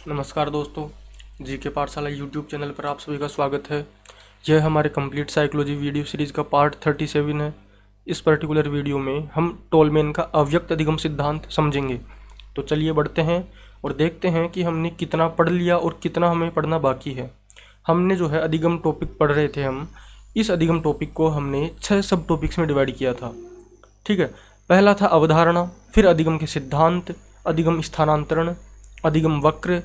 नमस्कार दोस्तों, जी के पाठशाला यूट्यूब चैनल पर आप सभी का स्वागत है। यह हमारे कंप्लीट साइकोलॉजी वीडियो सीरीज़ का पार्ट 37 है। इस पर्टिकुलर वीडियो में हम टोलमैन का अव्यक्त अधिगम सिद्धांत समझेंगे। तो चलिए बढ़ते हैं और देखते हैं कि हमने कितना पढ़ लिया और कितना हमें पढ़ना बाकी है। हमने जो है अधिगम टॉपिक पढ़ रहे थे। हम इस अधिगम टॉपिक को हमने 6 सब टॉपिक्स में डिवाइड किया था। ठीक है, पहला था अवधारणा, फिर अधिगम के सिद्धांत, अधिगम स्थानांतरण, अधिगम वक्र,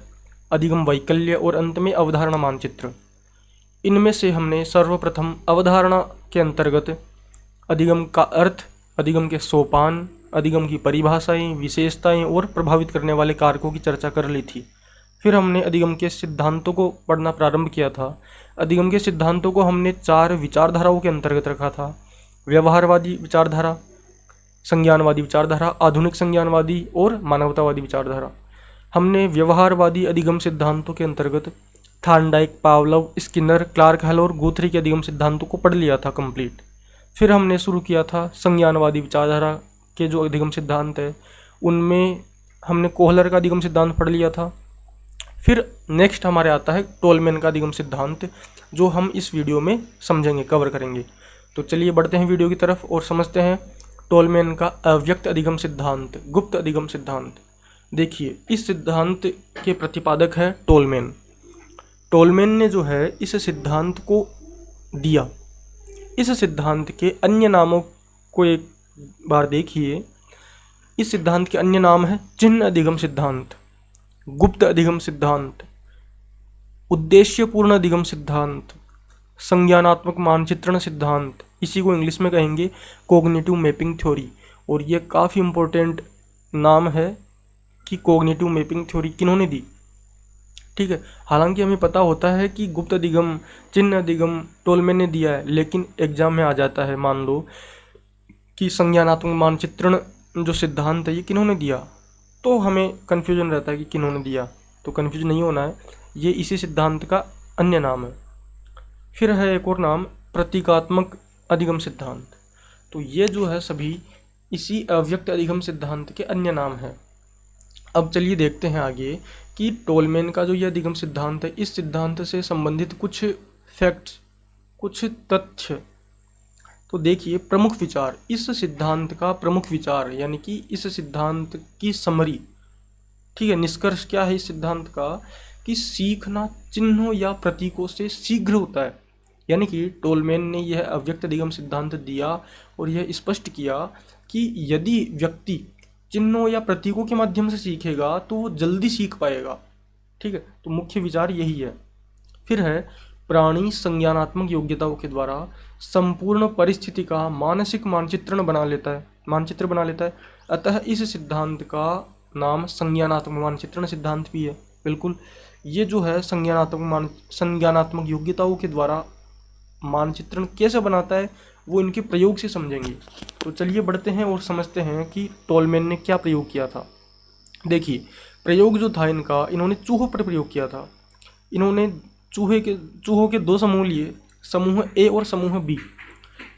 अधिगम वैकल्य और अंत में अवधारणा मानचित्र। इनमें से हमने सर्वप्रथम अवधारणा के अंतर्गत अधिगम का अर्थ, अधिगम के सोपान, अधिगम की परिभाषाएं, विशेषताएं और प्रभावित करने वाले कारकों की चर्चा कर ली थी। फिर हमने अधिगम के सिद्धांतों को पढ़ना प्रारंभ किया था। अधिगम के सिद्धांतों को हमने 4 विचारधाराओं के अंतर्गत रखा था: व्यवहारवादी विचारधारा, संज्ञानवादी विचारधारा, आधुनिक संज्ञानवादी और मानवतावादी विचारधारा। हमने व्यवहारवादी अधिगम सिद्धांतों के अंतर्गत थार्नडाइक, पावलोव, स्किनर, क्लार्क हल और गुथरी के अधिगम सिद्धांतों को पढ़ लिया था कंप्लीट। फिर हमने शुरू किया था संज्ञानवादी विचारधारा के जो अधिगम सिद्धांत है उनमें हमने कोहलर का अधिगम सिद्धांत पढ़ लिया था। फिर नेक्स्ट हमारे आता है टोलमैन का अधिगम सिद्धांत, जो हम इस वीडियो में समझेंगे, कवर करेंगे। तो चलिए बढ़ते हैं वीडियो की तरफ और समझते हैं टोलमैन का अव्यक्त अधिगम सिद्धांत, गुप्त अधिगम सिद्धांत। देखिए, इस सिद्धांत के प्रतिपादक है टोलमैन। टोलमैन ने जो है इस सिद्धांत को दिया। इस सिद्धांत के अन्य नामों को एक बार देखिए। इस सिद्धांत के अन्य नाम है चिन्ह अधिगम सिद्धांत, गुप्त अधिगम सिद्धांत, उद्देश्यपूर्ण अधिगम सिद्धांत, संज्ञानात्मक मानचित्रण सिद्धांत, इसी को इंग्लिश में कहेंगे कोग्निटिव मैपिंग थ्योरी। और ये काफ़ी इम्पोर्टेंट नाम है कि कोग्निटिव मैपिंग थ्योरी किन्होंने दी। ठीक है, हालांकि हमें पता होता है कि गुप्त अधिगम, चिन्ह अधिगम टोलमैन ने दिया है, लेकिन एग्जाम में आ जाता है मान लो कि संज्ञानात्मक मानचित्रण जो सिद्धांत है ये किन्होंने दिया, तो हमें कन्फ्यूजन रहता है कि किन्होंने दिया। तो कन्फ्यूज नहीं होना है, ये इसी सिद्धांत का अन्य नाम है। फिर है एक और नाम प्रतीकात्मक अधिगम सिद्धांत। तो ये जो है सभी इसी अव्यक्त अधिगम सिद्धांत के अन्य नाम हैं। अब चलिए देखते हैं आगे कि टोलमैन का जो यह अधिगम सिद्धांत है, इस सिद्धांत से संबंधित कुछ फैक्ट्स, कुछ तथ्य। तो देखिए, प्रमुख विचार, इस सिद्धांत का प्रमुख विचार यानी कि इस सिद्धांत की समरी, ठीक है, निष्कर्ष क्या है इस सिद्धांत का, कि सीखना चिन्हों या प्रतीकों से शीघ्र होता है। यानी कि टोलमैन ने यह अव्यक्त अधिगम सिद्धांत दिया और यह स्पष्ट किया कि यदि व्यक्ति चिन्हों या प्रतीकों के माध्यम से सीखेगा तो वो जल्दी सीख पाएगा। ठीक है, तो मुख्य विचार यही है। फिर है प्राणी संज्ञानात्मक योग्यताओं के द्वारा संपूर्ण परिस्थिति का मानसिक मानचित्र बना लेता है। अतः इस सिद्धांत का नाम संज्ञानात्मक मानचित्रण सिद्धांत भी है। बिल्कुल, ये जो है संज्ञानात्मक योग्यताओं के द्वारा मानचित्रण कैसे बनाता है वो इनके प्रयोग से समझेंगे। तो चलिए बढ़ते हैं और समझते हैं कि टोलमैन ने क्या प्रयोग किया था। देखिए, प्रयोग जो था इनका, इन्होंने चूहों पर प्रयोग किया था। इन्होंने चूहों के 2 समूह लिए, समूह ए और समूह बी।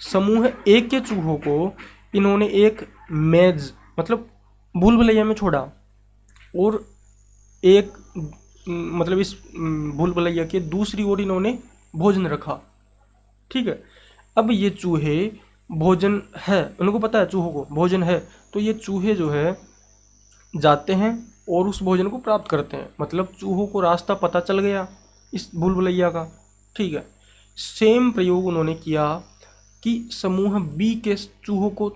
समूह ए के चूहों को इन्होंने एक मेज मतलब भूल भुलैया में छोड़ा और एक मतलब इस भूल भुलैया के दूसरी ओर इन्होंने भोजन रखा। ठीक है, अब ये चूहे भोजन है, उनको पता है चूहों को भोजन है, तो ये चूहे जो है जाते हैं और उस भोजन को प्राप्त करते हैं। मतलब चूहों को रास्ता पता चल गया इस भूल भुलैया का। ठीक है, सेम प्रयोग उन्होंने किया कि समूह बी के चूहों को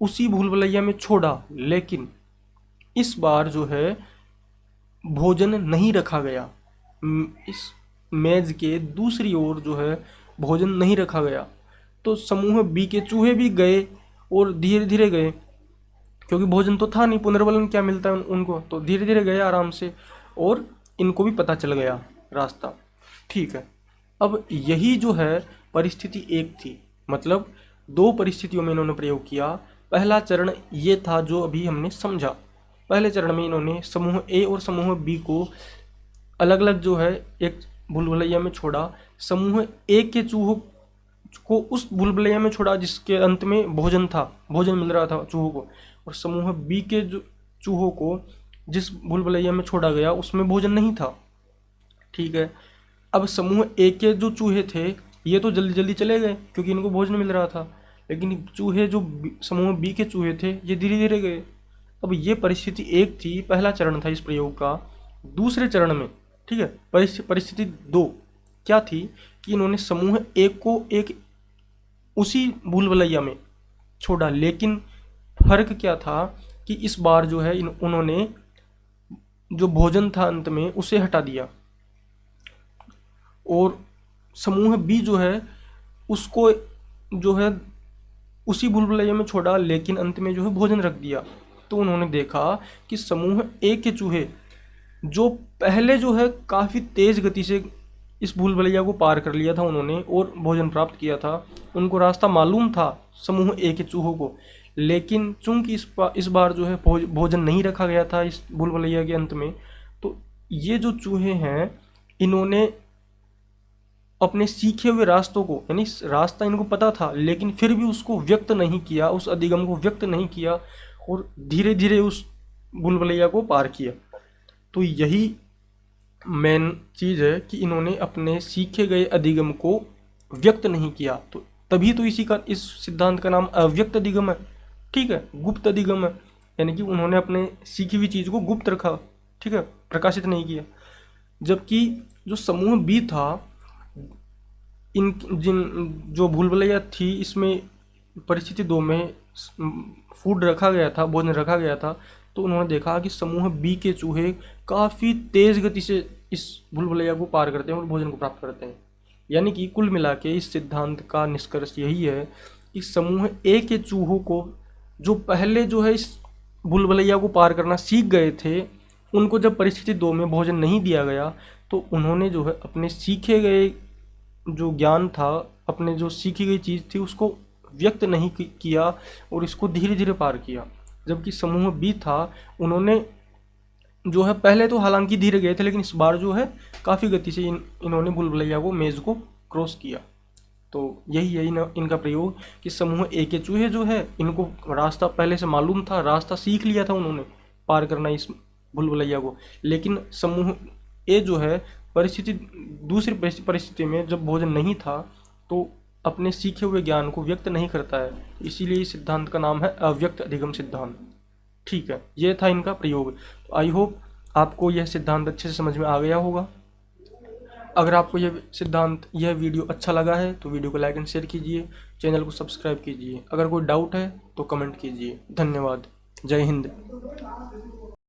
उसी भूल भुलैया में छोड़ा, लेकिन इस बार जो है भोजन नहीं रखा गया। इस मेज के दूसरी ओर जो है भोजन नहीं रखा गया। तो समूह बी के चूहे भी गए और धीरे धीरे गए, क्योंकि भोजन तो था नहीं, पुनर्बलन क्या मिलता है उनको, तो धीरे धीरे गए आराम से और इनको भी पता चल गया रास्ता। ठीक है, अब यही जो है परिस्थिति 1 थी। मतलब 2 परिस्थितियों में इन्होंने प्रयोग किया। पहला चरण ये था जो अभी हमने समझा। पहले चरण में इन्होंने समूह ए और समूह बी को अलग अलग जो है एक भूल भुलैया में छोड़ा। समूह ए के चूहों को उस भूल भुलैया में छोड़ा जिसके अंत में भोजन था, भोजन मिल रहा था चूहों को, और समूह बी के जो चूहों को जिस भूलभुलैया में छोड़ा गया उसमें भोजन नहीं था। ठीक है, अब समूह ए के जो चूहे थे ये तो जल्दी जल्दी चले गए क्योंकि इनको भोजन मिल रहा था, लेकिन चूहे जो समूह बी के चूहे थे ये धीरे धीरे गए। अब ये परिस्थिति एक थी, पहला चरण था इस प्रयोग का। दूसरे चरण में, ठीक है, परिस्थिति दो क्या थी कि इन्होंने समूह एक को एक उसी भूलभुलैया में छोड़ा, लेकिन फर्क क्या था कि इस बार जो है उन्होंने जो भोजन था अंत में उसे हटा दिया, और समूह बी जो है उसको जो है उसी भूलभुलैया में छोड़ा, लेकिन अंत में जो है भोजन रख दिया। तो उन्होंने देखा कि समूह ए के चूहे जो पहले जो है काफ़ी तेज़ गति से इस भूलभुलैया को पार कर लिया था उन्होंने और भोजन प्राप्त किया था, उनको रास्ता मालूम था समूह ए के चूहों को, लेकिन चूंकि इस बार जो है भोजन नहीं रखा गया था इस भूलभुलैया के अंत में, तो ये जो चूहे हैं इन्होंने अपने सीखे हुए रास्तों को, यानी रास्ता इनको पता था लेकिन फिर भी उसको व्यक्त नहीं किया, उस अधिगम को व्यक्त नहीं किया और धीरे धीरे उस भूलभुलैया को पार किया। तो यही मेन चीज़ है कि इन्होंने अपने सीखे गए अधिगम को व्यक्त नहीं किया, तो तभी तो इस सिद्धांत का नाम अव्यक्त अधिगम है। ठीक है, गुप्त अधिगम है, यानी कि उन्होंने अपने सीखी हुई चीज़ को गुप्त रखा, ठीक है, प्रकाशित नहीं किया। जबकि जो समूह बी था, इन जो भूलभुलैया थी इसमें परिस्थिति दो में फूड रखा गया था, भोजन रखा गया था, तो उन्होंने देखा कि समूह बी के चूहे काफ़ी तेज़ गति से इस भूलभुलैया को पार करते हैं और भोजन को प्राप्त करते हैं। यानी कि कुल मिला के इस सिद्धांत का निष्कर्ष यही है कि समूह ए के चूहों को जो पहले जो है इस भूलभुलैया को पार करना सीख गए थे, उनको जब परिस्थिति दो में भोजन नहीं दिया गया तो उन्होंने जो है अपने सीखे गए जो ज्ञान था, अपने जो सीखी गई चीज़ थी उसको व्यक्त नहीं किया और इसको धीरे धीरे पार किया। जबकि समूह बी था, उन्होंने जो है पहले तो हालांकि धीरे गए थे, लेकिन इस बार जो है काफ़ी गति से इन्होंने भूलभुलैया को मेज़ को क्रॉस किया। तो यही है इनका प्रयोग कि समूह ए के चूहे जो है इनको रास्ता पहले से मालूम था, रास्ता सीख लिया था उन्होंने पार करना इस भूलभुलैया को, लेकिन समूह ए जो है दूसरी परिस्थिति में जब भोजन नहीं था तो अपने सीखे हुए ज्ञान को व्यक्त नहीं करता है, इसीलिए इस सिद्धांत का नाम है अव्यक्त अधिगम सिद्धांत। ठीक है, यह था इनका प्रयोग। तो आई होप आपको यह सिद्धांत अच्छे से समझ में आ गया होगा। अगर आपको यह वीडियो अच्छा लगा है तो वीडियो को लाइक एंड शेयर कीजिए, चैनल को सब्सक्राइब कीजिए। अगर कोई डाउट है तो कमेंट कीजिए। धन्यवाद। जय हिंद।